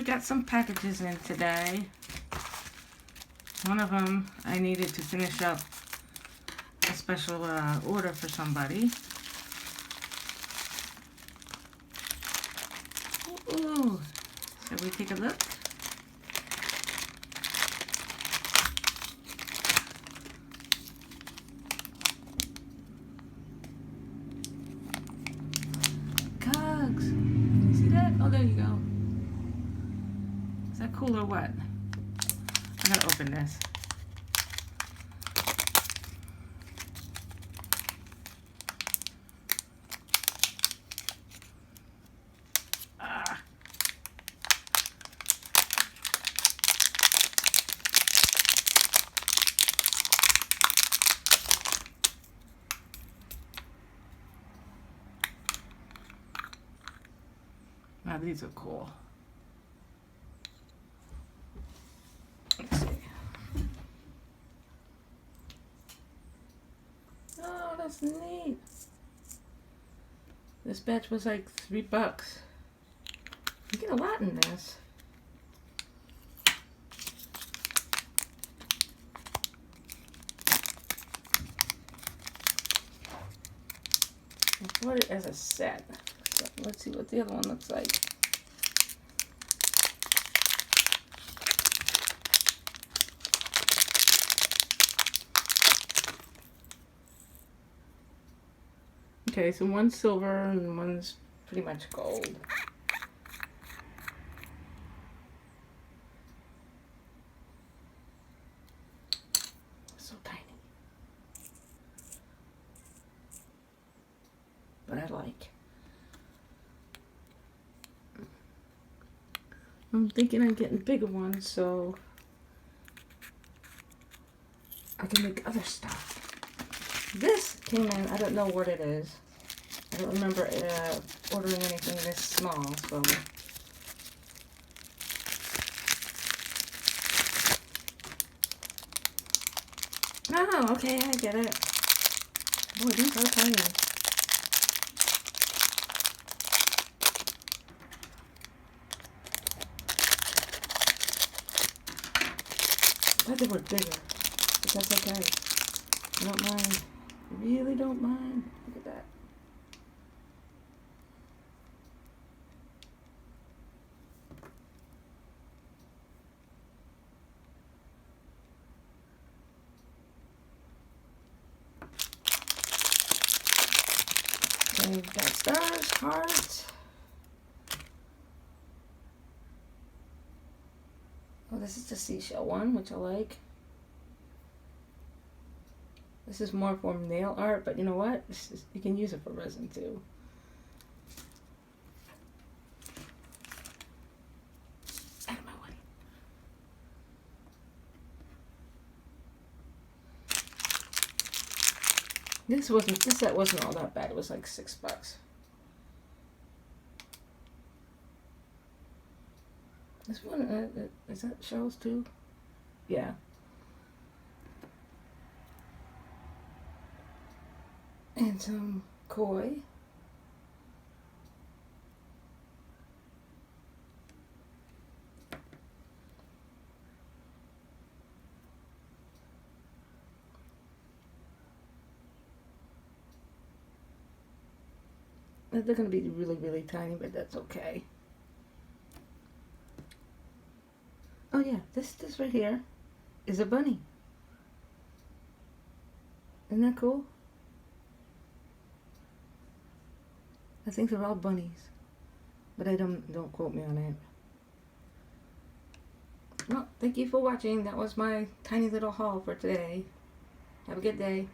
I got some packages in today. One of them I needed to finish up a special order for somebody. Ooh, shall we take a look? Cogs. See that? Oh, there you go. Is that cool or what? I gotta open this. Ah. Now these are cool. Let's see. Oh, that's neat. This batch was like $3. You get a lot in this. I bought it as a set. So let's see what the other one looks like. Okay, so one's silver and one's pretty much gold. So tiny. But I like. I'm thinking I'm getting bigger ones so I can make other stuff. This came in, I don't know what it is. I don't remember ordering anything this small, so. Oh, okay, I get it. Boy, these are tiny. I thought they were bigger, but that's okay. I don't mind. I really don't mind. Look at that. Okay, we've got stars, hearts. Oh, this is the seashell one, which I like. This is more for nail art, but you know what? You can use it for resin too. Out of my way. This set wasn't all that bad. It was like $6. This one, is that shells too? Yeah. And some koi. They're going to be really, really tiny, but that's okay. Oh yeah, this right here is a bunny. Isn't that cool? I think they're all bunnies, but I don't quote me on it. Well, thank you for watching. That was my tiny little haul for today. Have a good day.